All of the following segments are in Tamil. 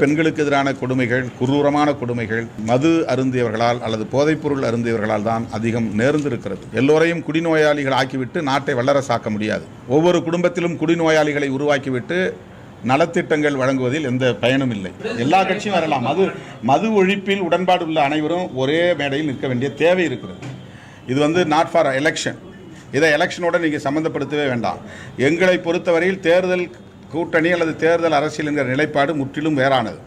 பெண்களுக்கு எதிரான கொடுமைகள், குரூரமான கொடுமைகள் மது அருந்தியவர்களால் அல்லது போதைப்பொருள் அருந்தியவர்களால் தான் அதிகம் நேர்ந்திருக்கிறது. எல்லோரையும் குடிநோயாளிகள் ஆக்கிவிட்டு நாட்டை வல்லரசாக்க முடியாது. ஒவ்வொரு குடும்பத்திலும் குடிநோயாளிகளை உருவாக்கிவிட்டு நலத்திட்டங்கள் வழங்குவதில் எந்த பயனும் இல்லை. எல்லா கட்சியும் வரலாம். மது ஒழிப்பில் உடன்பாடு உள்ள அனைவரும் ஒரே மேடையில் நிற்க வேண்டிய தேவை இருக்கிறது. இது நாட் ஃபார் எலெக்ஷன். இதை எலெக்ஷனோட நீங்கள் சம்மந்தப்படுத்தவே வேண்டாம். எங்களை பொறுத்தவரையில் தேர்தல் கூட்டணி அல்லது தேர்தல் அரசியல் என்கிற நிலைப்பாடு முற்றிலும் வேறானது.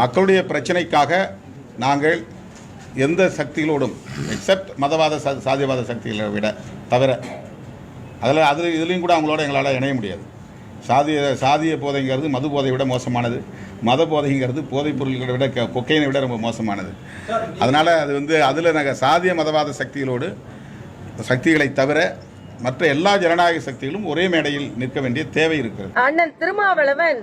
மக்களுடைய பிரச்சனைக்காக நாங்கள் எந்த சக்திகளோடும் எக்ஸப்ட் மதவாத சாதியவாத சக்திகளை விட தவிர இதுலேயும் கூட அவங்களோட எங்களால் இணைய முடியாது. சாதிய போதைங்கிறது மது போதையை விட மோசமானது. மத போதைங்கிறது போதைப் பொருள்களை விட கொக்கைனை விட ரொம்ப மோசமானது. அதனால் அதில் நாங்கள் சாதிய மதவாத சக்திகளை தவிர மற்ற எல்லா ஜனநாயக சக்திகளும் ஒரே மேடையில் நிற்க வேண்டிய தேவை இருக்கிறது. அண்ணன் திருமாவளவன்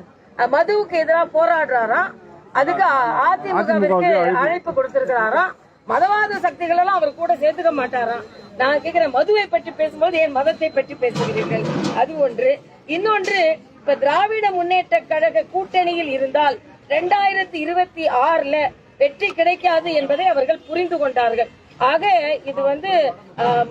மதுவுக்கு எதிராக போராடுறாராம். அதுக்கு அதிமுகவிற்கு அழைப்பு கொடுத்திருக்கிறாராம். மதவாத சக்திகள் எல்லாம் அவர் கூட சேர்த்துக்க மாட்டாராம். நான் கேட்கிறேன், மதுவை பற்றி பேசும்போது ஏன் மதத்தை பற்றி பேசுகிறீர்கள்? அது ஒன்று. இன்னொன்று, இப்ப திராவிட முன்னேற்ற கழக கூட்டணியில் இருந்தால் 2026 வெற்றி கிடைக்காது என்பதை அவர்கள் புரிந்து கொண்டார்கள். ஆக இது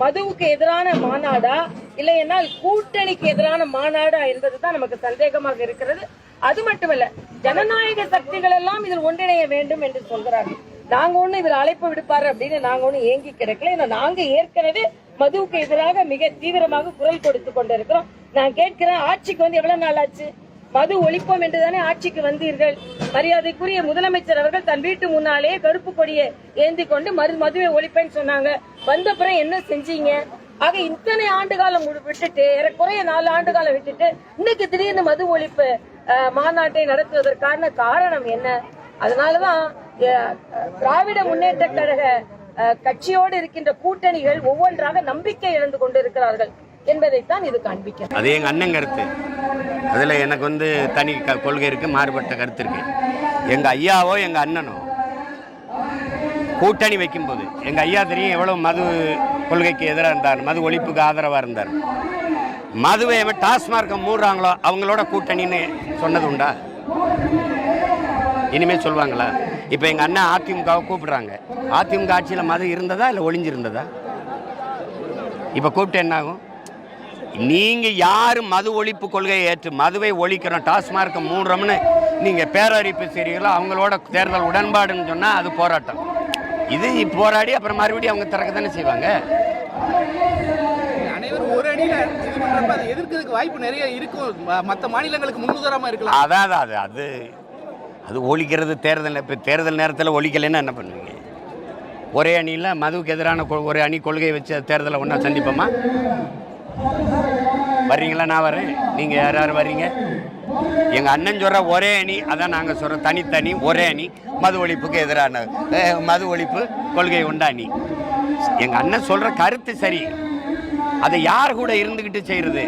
மதுவுக்கு எதிரான மாநாடா இல்லை என்றால் கூட்டணிக்கு எதிரான மாநாடா என்பதுதான் நமக்கு சந்தேகமாக இருக்கிறது. அது மட்டுமல்ல, ஜனநாயக சக்திகள் எல்லாம் இதில் ஒன்றிணைய வேண்டும் என்று சொல்கிறார்கள். நாங்க ஒண்ணு இதில் அழைப்பு விடுப்பாரு அப்படின்னு நாங்க ஒண்ணு ஏங்கி கிடக்கல. ஏன்னா நாங்க ஏற்கனவே மதுவுக்கு எதிராக மிக தீவிரமாக குரல் கொடுத்து கொண்டிருக்கிறோம். நான் கேட்கிறேன், ஆட்சிக்கு எவ்வளவு நாள் ஆச்சு? மது ஒழிப்போம் என்றுதானே ஆட்சிக்கு வந்தீர்கள். மரியாதைக்குரிய முதலமைச்சர் அவர்கள் தன் வீட்டு முன்னாலேயே கருப்பு கொடியை ஏந்தி கொண்டு மதுவை ஒழிப்பேன்னு சொன்னாங்க. வந்த பிறகு என்ன செஞ்சீங்க? ஆக இத்தனை ஆண்டு காலம் விட்டுட்டு, ஏறக்குறைய 4 ஆண்டு காலம் விட்டுட்டு இன்னைக்கு திடீர்னு மது ஒழிப்பு மாநாட்டை நடத்துவதற்கான காரணம் என்ன? அதனாலதான் திராவிட முன்னேற்ற கழக கட்சியோடு இருக்கின்ற கூட்டணிகள் ஒவ்வொன்றாக நம்பிக்கை இழந்து கொண்டிருக்கிறார்கள் என்பதைத்தான் இது காண்பிக்க. அது எங்க அண்ணன் கருத்து. அதுல எனக்கு தனி கொள்கை இருக்கு, மாறுபட்ட கருத்து இருக்கு. எங்க ஐயாவோ எங்க அண்ணனோ கூட்டணி வைக்கும் போது எங்க ஐயா தெரியும் எவ்வளவு மது கொள்கைக்கு எதிராக இருந்தார், மது ஒழிப்புக்கு ஆதரவா இருந்தார். மதுவை டாஸ்மார்க்க மூடுறாங்களோ அவங்களோட கூட்டணின்னு சொன்னது உண்டா? இனிமே சொல்லுவாங்களா? இப்ப எங்க அண்ணன் அதிமுகவை கூப்பிடுறாங்க. அதிமுக ஆட்சியில மது இருந்ததா இல்ல ஒளிஞ்சிருந்ததா? இப்ப கூப்பிட்டு என்ன ஆகும்? நீங்க யாரு மது ஒழிப்பு கொள்கையை ஏற்று மதுவை ஒழிக்கிறோம், டாஸ்மார்க்க மூடுறோம்னு நீங்க பேரறிவிப்பு செய்றீங்களோ அவங்களோட தேர்தல் உடன்பாடுன்னு சொன்னா அது போராட்டம். இது போராடி அப்புறம் மறுபடியும் அவங்க திறக்க தானே செய்வாங்க. அனைவரும் ஒரு அணியில எதிர்க்கிறதுக்கு வாய்ப்பு நிறைய இருக்கும். மற்ற மாநிலங்களுக்கு முன்னுதாரணமா இருக்கலாம். அதான் அது ஒழிக்கிறது தேர்தல். இப்போ தேர்தல் நேரத்தில் ஒழிக்கலைன்னா என்ன பண்ணுவீங்க? ஒரே அணியில் மதுவுக்கு எதிரான ஒரு அணி கொள்கையை வச்சு தேர்தலை ஒன்றா சந்திப்போமா? வர்றீங்களா? நான் வரேன். நீங்கள் யார் வர்றீங்க? எங்கள் அண்ணன் சொல்கிற ஒரே அணி, அதான் நாங்கள் சொல்கிறோம் தனித்தனி ஒரே அணி. மது ஒழிப்புக்கு எதிரான மது ஒழிப்பு கொள்கை உண்டா அணி. எங்கள் அண்ணன் சொல்கிற கருத்து சரி. அதை யார் கூட இருந்துக்கிட்டு செய்கிறது?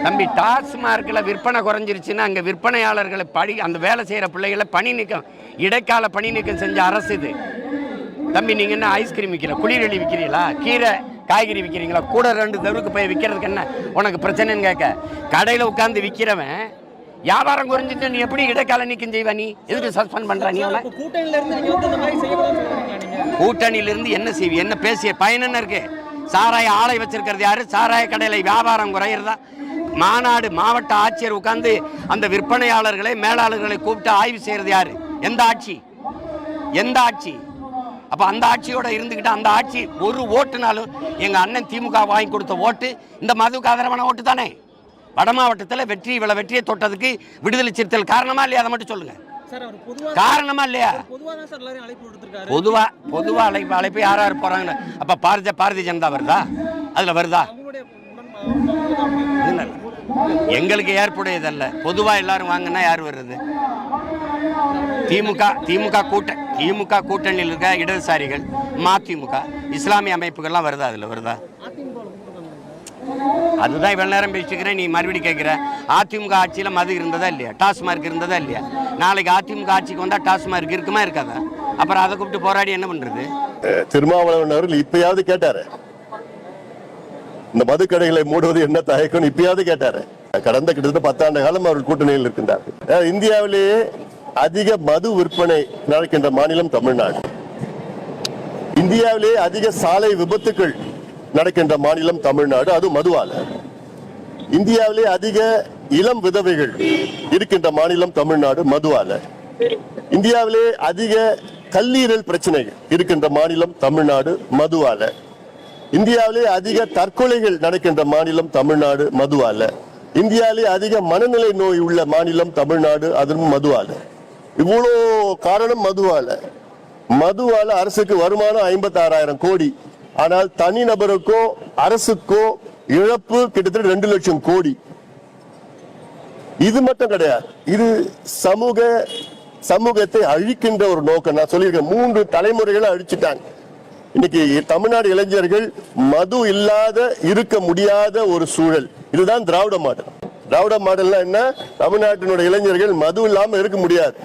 தம்பி, டாஸ்மார்க்கில் விற்பனை குறைஞ்சிருச்சுன்னா அங்கே விற்பனையாளர்களை அந்த வேலை செய்கிற பிள்ளைகளை பணி நீக்கம், இடைக்கால பணி நீக்கம் செஞ்ச அரசு இது. தம்பி, நீங்கள் என்ன ஐஸ்கிரீம் விற்கிறீங்களா, குளிரெலி விற்கிறீங்களா, கீரை காய்கறி விற்கிறீங்களா? கூட 2 தெருவுக்கு போய் விற்கிறதுக்கு என்ன உனக்கு பிரச்சனைன்னு கேட்க. கடையில் உட்காந்து விற்கிறவன் வியாபாரம் குறைஞ்சிட்டு நீ எப்படி இடைக்கால நீக்கம் செய்வ? நீ எதுக்கு சஸ்பெண்ட் பண்ற? நீ கூட்டணியிலிருந்து என்ன செய்வி? என்ன பேசிய பயன் என்ன இருக்கு? சாராய ஆலை வச்சிருக்கிறது யாரு? சாராய கடையில வியாபாரம் குறையிறதா? மாநாடு மாவட்ட ஆட்சியர் உட்கார்ந்து அந்த விற்பனையாளர்களை மேலாளர்களை கூப்பிட்டு ஆய்வு செய்யறது யாரு? எந்த ஆட்சி? அப்ப அந்த ஆட்சியோட இருந்துகிட்டு அந்த ஆட்சி ஒரு ஓட்டுனாலும் எங்க அண்ணன் திமுக வாங்கி கொடுத்த ஓட்டு இந்த மதுவுக்கு ஆதரவான ஓட்டு தானே. வட மாவட்டத்தில் வெற்றியை தொட்டதுக்கு விடுதலை சிறுத்தைகள் காரணமா இல்லையா? அதை மட்டும் சொல்லுங்க. காரணமா இல்லையா? பொதுவா அழைப்பு யார் போறாங்க? அப்ப பாரதிய ஜனதா வருதா? அதுல வருதா? எங்களுக்கு ஏற்புடையதல்ல. பொதுவா எல்லாரும் வாங்கினா யார் வருது? திமுக கூட்டணியில் இருக்க இடதுசாரிகள், மதிமுக, இஸ்லாமிய அமைப்புகள்லாம் வருதா? அதுல வருதா? அதுதான் இவ்வளவு நேரம் பேசிக்கிறேன். நீ மறுபடியும் கேட்கிற, அதிமுக ஆட்சியில மது இருந்ததா இல்லையா? டாஸ்மார்க் இருந்ததா இல்லையா? நாளைக்கு அதிமுக ஆட்சிக்கு வந்தா டாஸ்மார்க் இருக்குமா இருக்காதா? அப்புறம் அதை கூப்பிட்டு போராடி என்ன பண்றது? திருமாவளவன் அவர்கள் இப்பயாவது கேட்டாரு, இந்த மது கடைகளை மூடுவது என்ன தயக்கம் இப்பயாவது கேட்டாரு. கடந்த கிட்டத்தட்ட 10 ஆண்டு காலம் அவர்கள் கூட்டணியில் இருக்கின்றார்கள். இந்தியாவிலேயே அதிக மது விற்பனை நடக்கின்ற மாநிலம் தமிழ்நாடு. இந்தியாவிலேயே அதிக சாலை விபத்துக்கள் நடக்கின்ற மாநிலம் தமிழ்நாடு, அது மதுவால. இந்தியாவிலே அதிக இளம் விதவைகள் இருக்கின்ற மாநிலம் தமிழ்நாடு, மதுவால. இந்தியாவிலே அதிக கல்லீரல் பிரச்சனைகள் இருக்கின்ற மாநிலம் தமிழ்நாடு, மதுவால. இந்தியாவிலே அதிக தற்கொலைகள் நடக்கின்ற மாநிலம் தமிழ்நாடு, மதுவால. இந்தியாவிலே அதிக மனநிலை நோய் உள்ள மாநிலம் தமிழ்நாடு, அதுவும் மதுவால. இவ்வளோ காரணம் மதுவால. மதுவால அரசுக்கு வருமானம் 56,000 கோடி. ஆனால் தனிநபருக்கோ அரசுக்கோ இழப்பு கிட்டத்தட்ட 2 லட்சம் கோடி. இது மட்டும் கிடையாது, இது சமூகத்தை அழிக்கின்ற ஒரு நோக்கம். நான் சொல்லியிருக்கேன், 3 தலைமுறைகளை அழிச்சிட்டாங்க. இன்னைக்கு தமிழ்நாடு இளைஞர்கள் மது இல்லாத இருக்க முடியாத ஒரு சூழல். இதுதான் திராவிட மாடல். திராவிட மாடல்னா என்ன? தமிழ்நாட்டினுடைய இளைஞர்கள் மது இல்லாம இருக்க முடியாது.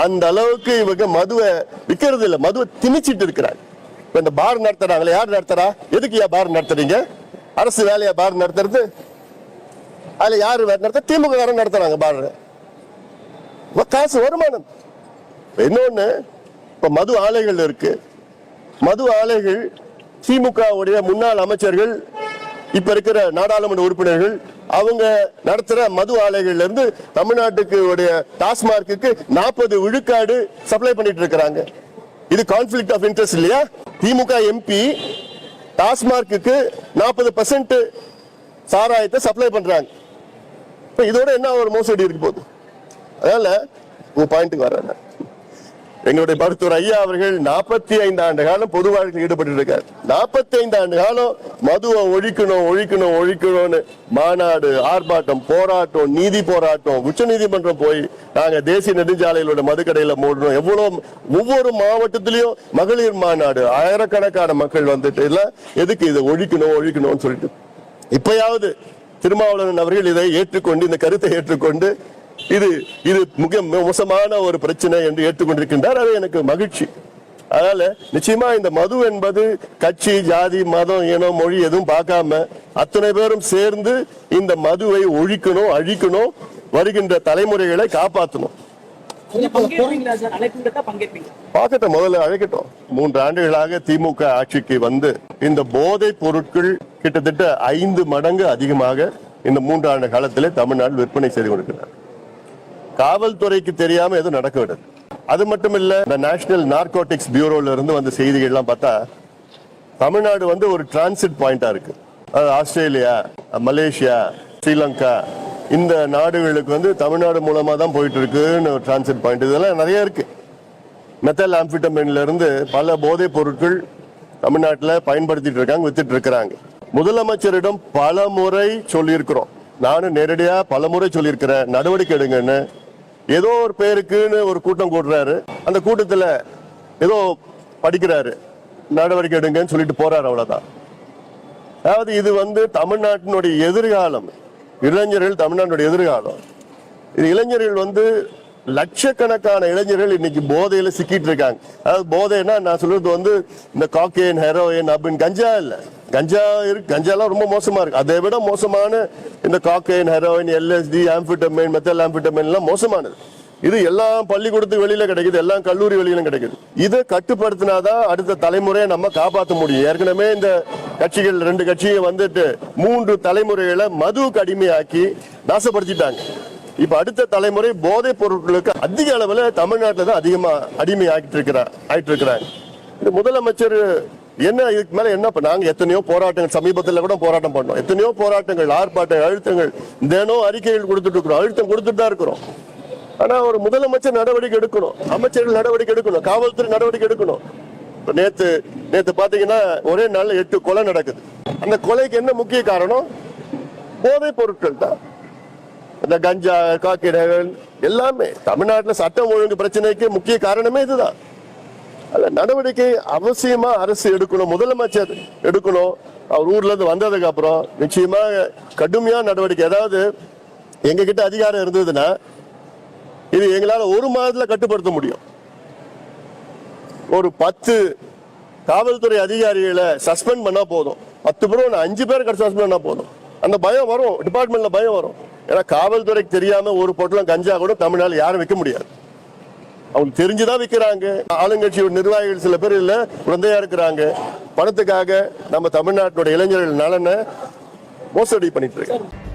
அந்த அளவுக்கு இவங்க மதுவை விற்கிறது இல்லை, மதுவை திணிச்சிட்டு இருக்கிறாங்க. இந்த பார் நடத்துறாங்களே, யார் நடத்துறா? எதுக்கு பார் நடத்துறீங்க? அரசு வேலையா பார் நடத்துறது? அதுல யாரு நடத்த? திமுக நடத்துறாங்க பார். காசு வருமானம். இன்னொன்னு, இப்ப மது ஆலைகள் இருக்கு. மது ஆலைகள் திமுக உடைய முன்னாள் அமைச்சர்கள், இப்ப இருக்கிற நாடாளுமன்ற உறுப்பினர்கள், அவங்க நடத்துற மது ஆலைகள்ல இருந்து தமிழ்நாட்டுக்கு உடைய டாஸ்மார்க்கு 40 விழுக்காடு சப்ளை பண்ணிட்டு இருக்கிறாங்க. இது கான்ஃபிளிக்ட் ஆஃப் இன்ட்ரெஸ்ட் இல்லையா? திமுக எம்பி டாஸ்மார்க்கு 40% சாராயத்தை சப்ளை பண்றாங்க. இப்ப இதோட என்ன ஒரு மோசடி இருக்கு போகுது. அதனால உங்க பாயிண்ட்டுக்கு வர்றேன். எங்களுடைய மருத்துவர் ஐயா அவர்கள் 45 ஆண்டு காலம் பொது வாழ்க்கையில் ஈடுபட்டு இருக்காரு. 45 ஆண்டு காலம் மதுவை ஒழிக்கணும் ஒழிக்கணும் ஒழிக்கணும்னு மாநாடு, ஆர்ப்பாட்டம், போராட்டம், நீதி போராட்டம், உச்ச நீதிமன்றம் போய் நாங்க தேசிய நெடுஞ்சாலைகளோட மதுக்கடையில மூடணும். எவ்வளவு ஒவ்வொரு மாவட்டத்திலையும் மகளிர் மாநாடு, ஆயிரக்கணக்கான மக்கள் வந்துட்டு இல்ல எதுக்கு இதை ஒழிக்கணும் ஒழிக்கணும்னு சொல்லிட்டு இப்பயாவது திருமாவளவன் அவர்கள் இதை ஏற்றுக்கொண்டு, இந்த கருத்தை ஏற்றுக்கொண்டு இது மிக மோசமான ஒரு பிரச்சனை என்று ஏற்றுக்கொண்டிருக்கின்றார். அது எனக்கு மகிழ்ச்சி. அதனால நிச்சயமா இந்த மது என்பது கட்சி, ஜாதி, மதம், இனம், மொழி எதுவும் பார்க்காம அத்தனை பேரும் சேர்ந்து இந்த மதுவை ஒழிக்கணும், அழிக்கணும், வருகின்ற தலைமுறைகளை காப்பாற்றணும். பார்க்கட்டும், முதல்ல அழைக்கட்டும். 3 ஆண்டுகளாக திமுக ஆட்சிக்கு வந்து இந்த போதைப் பொருட்கள் கிட்டத்தட்ட 5 மடங்கு அதிகமாக இந்த 3 ஆண்டு காலத்திலே தமிழ்நாடு விற்பனை செய்து கொண்டிருக்கிறார். காவல்துறைக்கு தெரியாம எதுவும் நடக்க விடாது. அது மட்டும் இல்ல, இந்த நேஷனல் நார்கோட்டிக்ஸ் பியூரோல இருந்து வந்த செய்திகள் எல்லாம் பார்த்தா தமிழ்நாடு வந்து ஒரு டிரான்சிட் பாயிண்டா இருக்கு. ஆஸ்திரேலியா, மலேசியா, ஸ்ரீலங்கா இந்த நாடுகளுக்கு வந்து தமிழ்நாடு மூலமா தான் போயிட்டு இருக்குன்னு ஒரு டிரான்சிட் பாயிண்ட். இதெல்லாம் நிறைய இருக்கு. மெத்தல் ஆம்பிட்டமின்ல இருந்து பல போதைப் பொருட்கள் தமிழ்நாட்டில் பயன்படுத்திட்டு இருக்காங்க, வித்துட்டு இருக்கிறாங்க. முதலமைச்சரிடம் பல முறை சொல்லியிருக்கிறோம். நானும் நேரடியா பல முறை சொல்லியிருக்கிறேன், நடவடிக்கை எடுங்கன்னு. ஏதோ ஒரு பேருக்குன்னு ஒரு கூட்டம் கூடுறாரு, அந்த கூட்டத்தில் ஏதோ படிக்கிறாரு, நடவடிக்கை எடுங்கன்னு சொல்லிட்டு போறாரு, அவ்வளவுதான். அதாவது இது வந்து தமிழ்நாட்டினுடைய எதிர்காலம், இளைஞர்கள் தமிழ்நாட்டுடைய எதிர்காலம். இது இளைஞர்கள் வந்து லட்சக்கணக்கான இளைஞர்கள் இன்னைக்கு போதையில சிக்கிட்டு இருக்காங்க. அதாவது போதைன்னா நான் சொல்றது வந்து இந்த காக்கேன், ஹெரோயின் அப்படின்னு கஞ்சா இல்ல. கஞ்சாலாம் ரொம்ப மோசமா இருக்கு. அதை விட மோசமான இந்த காக்கேன், ஹெரோயின், LSD, ஆம்பிட்டமைன், மெத்தல் ஆம்பிட்டமைன் எல்லாம் மோசமானது. இது எல்லாம் பள்ளிக்கூடத்துக்கு வெளியில கிடைக்குது, எல்லாம் கல்லூரி வெளியிலும் கிடைக்குது. இதை கட்டுப்படுத்தினாதான் அடுத்த தலைமுறையை நம்ம காப்பாற்ற முடியும். ஏற்கனவே இந்த கட்சிகள் 2 கட்சியும் வந்துட்டு 3 தலைமுறைகளை மதுவுக்கு அடிமையாக்கி நாசப்படுத்திட்டாங்க. இப்ப அடுத்த தலைமுறை போதைப் பொருட்களுக்கு அதிக அளவுல தமிழ்நாட்டில் தான் அதிகமா அடிமை ஆயிட்டு இருக்கிறாங்க. இந்த முதலமைச்சர் என்ன இதுக்கு மேல என்ன? நாங்க எத்தனையோ போராட்டங்கள், சமீபத்தில் கூட போராட்டம் பண்ணோம், எத்தனையோ போராட்டங்கள், ஆர்ப்பாட்டங்கள், அழுத்தங்கள், தினம் அறிக்கைகள் கொடுத்துட்டு இருக்கிறோம், அழுத்தம் கொடுத்துட்டு தான் இருக்கிறோம். ஆனா ஒரு முதலமைச்சர் நடவடிக்கை எடுக்கணும், அமைச்சர்கள் நடவடிக்கை எடுக்கணும், காவல்துறை நடவடிக்கை எடுக்கணும். நேத்து பாத்தீங்கன்னா ஒரே நாள்ல 8 கொலை நடக்குது. அந்த கொலைக்கு என்ன முக்கிய காரணம்? போதைப் பொருட்கள் தான். இந்த கஞ்சா, காக்கிரகள் எல்லாமே தமிழ்நாட்டில் சட்டம் ஒழுங்கு பிரச்சனைக்கு முக்கிய காரணமே இதுதான். அதுல நடவடிக்கை அவசியமா அரசு எடுக்கணும், முதலமைச்சர் எடுக்கணும். அவர் ஊர்ல இருந்து வந்ததுக்கு அப்புறம் நிச்சயமா கடுமையான நடவடிக்கை. அதாவது எங்க கிட்ட அதிகாரம் இருந்ததுன்னா இது எங்களால 1 மாதத்துல கட்டுப்படுத்த முடியும். ஒரு 10 காவல்துறை அதிகாரிகளை சஸ்பெண்ட் பண்ணா போதும், 10 பேர் 5 பேர் சஸ்பெண்ட் பண்ணா போதும். அந்த பயம் வரும், டிபார்ட்மெண்ட்ல பயம் வரும். ஏன்னா காவல்துறைக்கு தெரியாம ஒரு பொட்டலம் கஞ்சா கூட தமிழ்நாடு யாரும் விற்க முடியாது. அவங்க தெரிஞ்சுதான் விற்கிறாங்க. ஆளுங்கட்சியோட நிர்வாகிகள் சில பேர் இல்ல குழந்தையா இருக்கிறாங்க. பணத்துக்காக நம்ம தமிழ்நாட்டுடைய இளைஞர்கள் நலனை மோசடி பண்ணிட்டு இருக்காங்க.